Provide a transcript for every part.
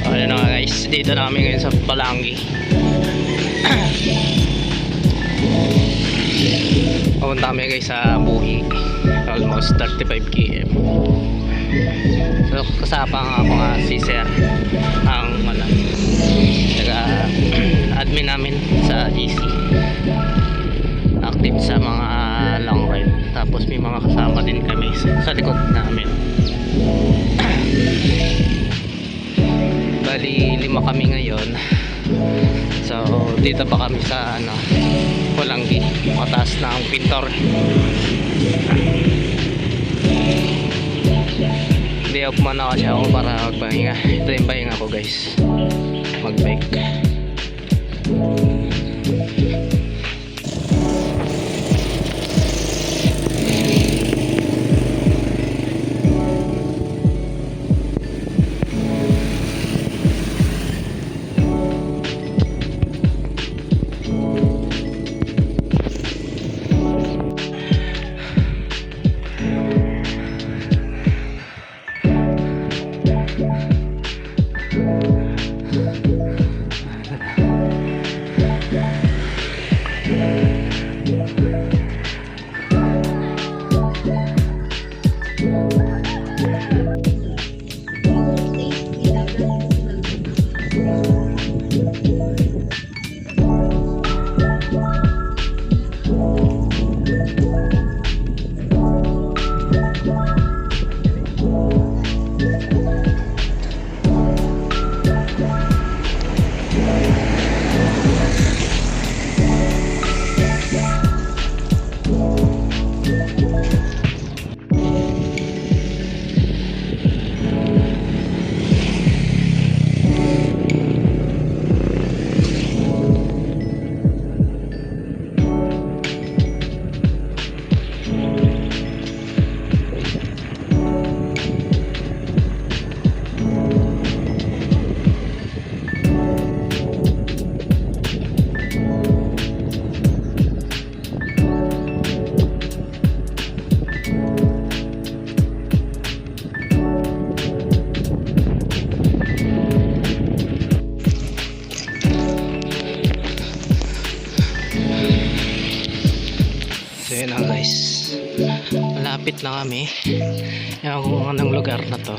Ayun na nga guys, dito na kami ngayon sa Balanggi. Pupunta kami guys sa Buhi, almost 35 km. So kasama ako nga si Sir, ang admin namin sa GC, active sa mga long ride. Tapos may mga kasama din kami sa likod namin. Bali 5 kami ngayon. So dito pa kami sa Balanggi, mataas na ang Pintor. Day off muna kasi ako para magpahinga. Ito yung pahinga ko guys, mag-bike. Yun na guys, malapit na kami. Ewan ko kung anong lugar na to.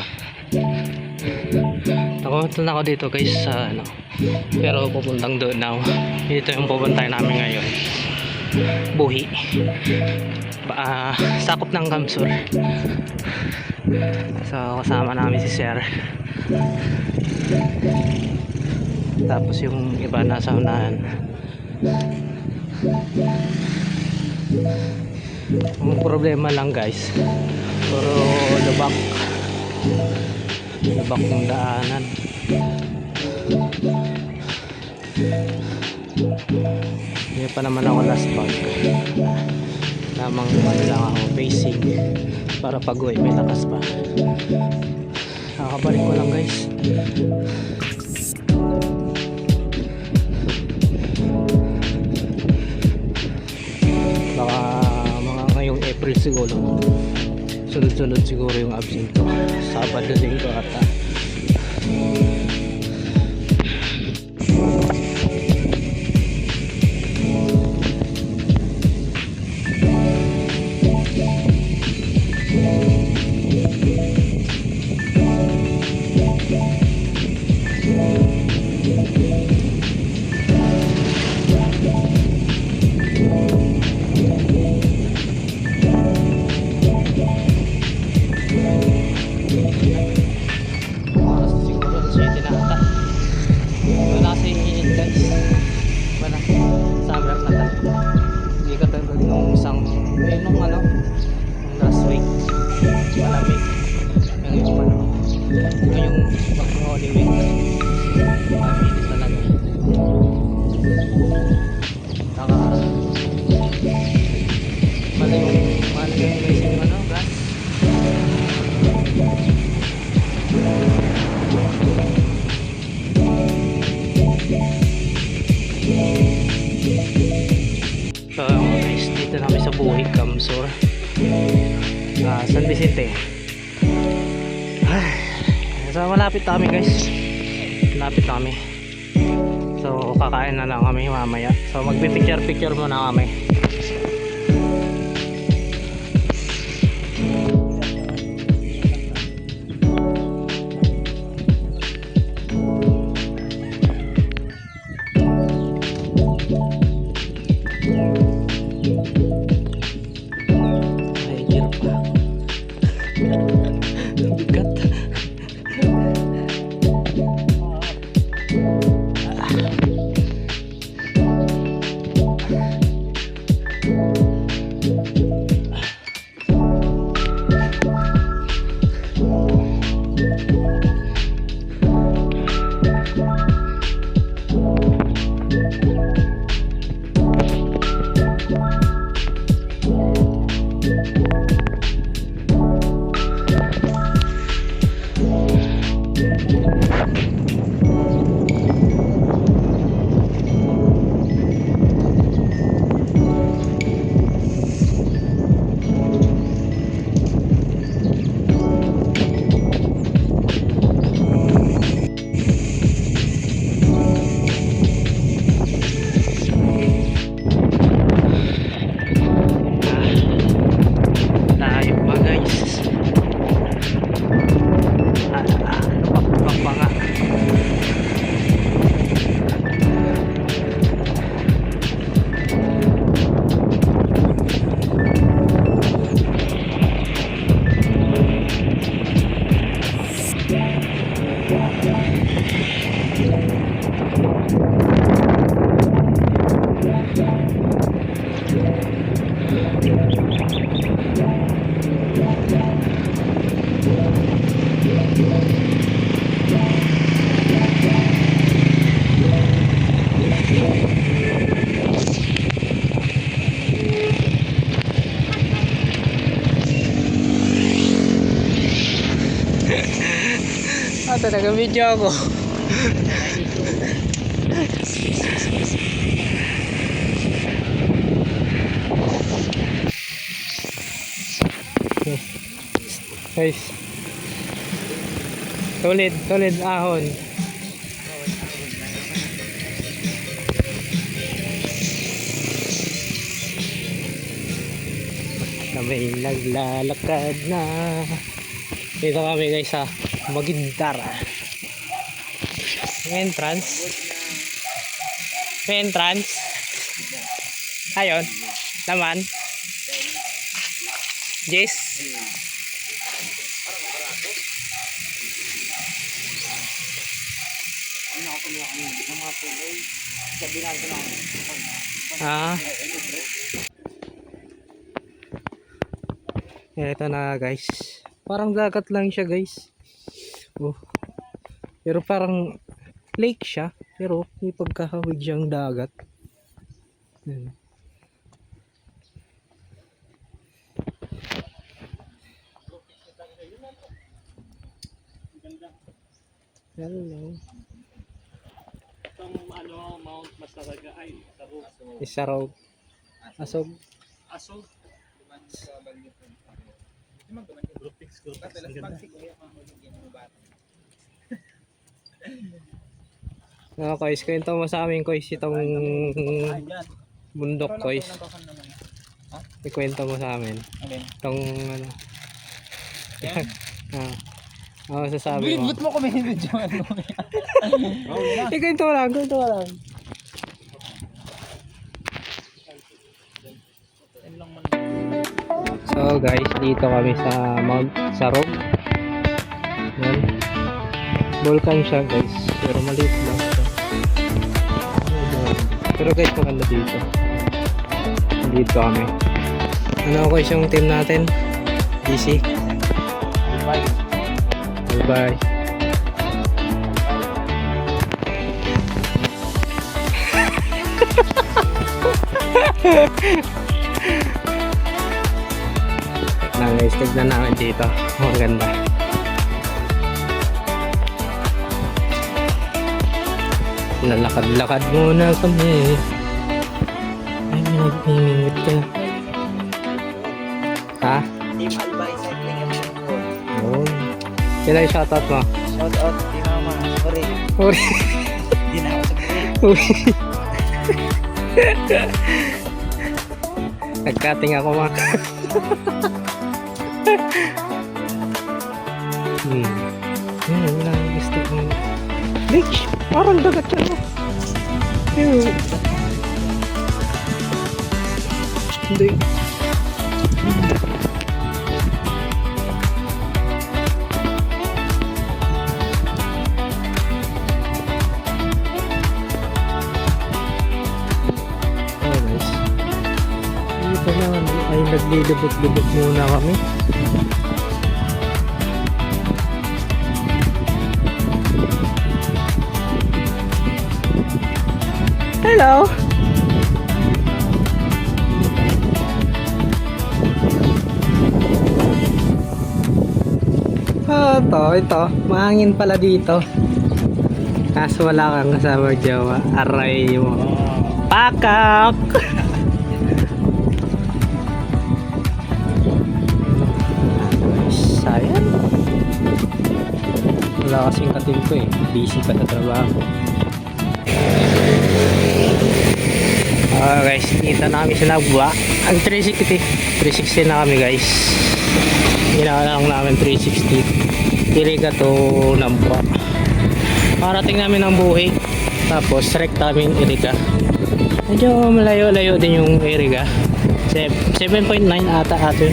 Nakapunta na ako dito guys sa pero pupuntang doon now. Dito yung pupuntahin namin ngayon, Buhi. Sakop ng Kamsur. So kasama namin si Sir. Tapos yung iba nasa unahan. Ang problema lang guys, puro lubak ng daanan. Hindi pa naman ako last bag, lamang lang ako pacing para pag uwi may lakas pa. Nakakabalik ko lang guys. Baka mga ngayong April siguro, sunod-sunod siguro yung absent ko, Sabado din ko ata. Pag Holy Week. Mabilis talaga. Saka mahal yung guys yung ano, gas. So guys, dito na kami sa Buhi, Camsur, San Vicente. So malapit na kami guys. Malapit na kami. So kakain na lang kami mamaya. So magpipicture muna kami. Ay, hirap pa. Bigat. Talaga video ako. Guys, solid ahon. Na may naglalakad na. Dito kami guys sa Maguindar. May entrance. Ayun. Naman. Yes. Ito na guys. Parang dagat lang siya guys. Oh. Pero parang lake siya. Pero may pagkahawig siyang dagat. Yan. Hello. Itong ano, Mount Masaraga ay Sarog. Isarog. Asog. Asog. Groupings. Kois, kwento mo sa amin Kois itong bundok Kois. Ikwento mo sa amin. Itong ano. Sasabi mo. Ba't mo kami video ano? Ikwento mo lang. So guys, dito kami sa Mount Sarog. Yan. Volcan siya guys, pero maliit lang siya. Pero guys, maganda dito. Dito kami. Ano guys yung team natin? DC. Bye. Bye. Guys, tignan namin dito. Ang ganda. Lalakad-lakad muna kami. Ay, may nagpimingit ka. Ha? Team Albay Cycling and Football. Oo. Sila yung shoutout mo? Shout out Team Mama. Sorry. Uri. Hindi na ako sa break. Uri. Nagkating ako mga. Wala ang gusto kong. Bitch! Parang dagat siya no? Ew. Hindi. Oh guys. Dito naman ay naglilibot-libot muna kami. Hello. Ito. Mahangin pala dito. Kaso wala kang kasama jowa. Aray mo. Pakak! Sayang. Wala kasing katimpo eh. Busy pa sa trabaho. Guys, kita na kami sa Nagwa. Ang 360 na kami guys. Ginawa lang namin 360. Iriga to Nagwa. Parating namin ng Buhi. Tapos rekta namin Iriga. Medyo malayo-layo din yung Iriga. 7.9 ata ato.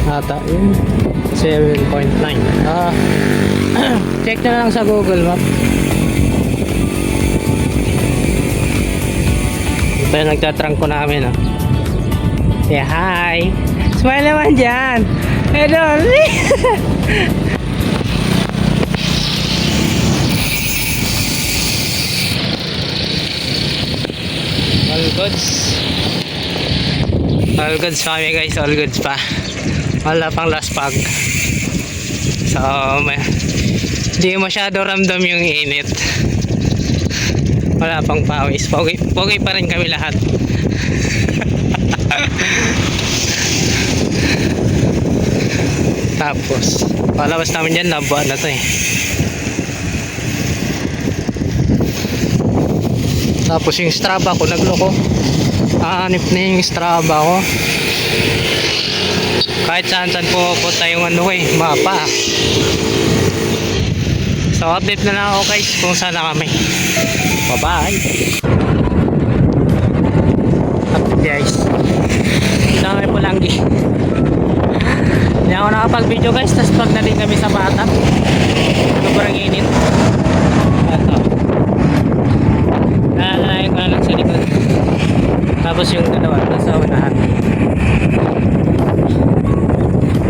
Ata yun. 7.9. Check na lang sa Google Map. Ito yung nagtatrangko namin, oh. Say hi! Smile naman dyan! Hey, Dolly! All goods. All goods pa kami guys, all goods pa. Wala pang last pag. So, hindi masyado ramdam yung init. Wala pang pawis. Pogi pa rin kami lahat. Tapos palabas namin dyan, Nagwa na to eh. Tapos yung Strava ko nagloko. Aanip na yung Strava ko. Kahit saan pupunta yung ano eh, mapa. So update na lang ako guys kung saan na kami. Bye bye. Update guys. Dami po lang di. Hindi ako nakapag video guys. Tapos pag natin kami sa bata, sobrang init. Ito. Nalalayan ko na lang sa likod. Tapos yung dalawa nasa unahan.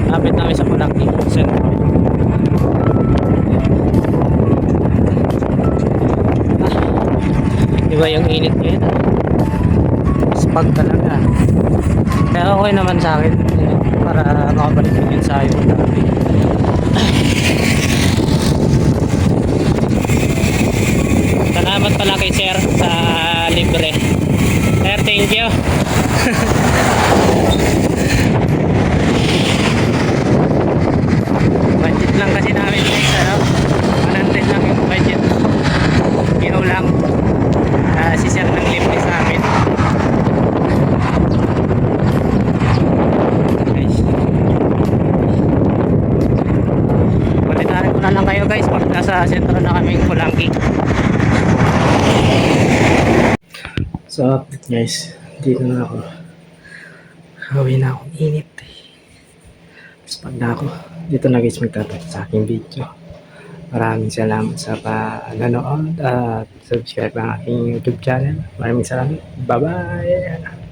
Lapit namin sa Pulaki Sentro. Diba yung init ngayon? Spag talaga. Kaya okay naman sa akin para makabalik yung ensayo ko dati. Salamat pala kay sir sa libre. Sir, thank you. Budget lang kasi namin guys, ano? 100 lang yung budget. Kino lang. Si sir nang libre sa amin. Guys. Balitaan ko na lang kayo guys pag nasa sentro na kaming Pulaki. So guys, dito na ako. Hawi na akong init eh. Tapos pag na ako, dito na guys magtatapos sa aking video. Maraming salamat sa panonood at subscribe ang aking YouTube channel. Maraming salamat. Bye-bye!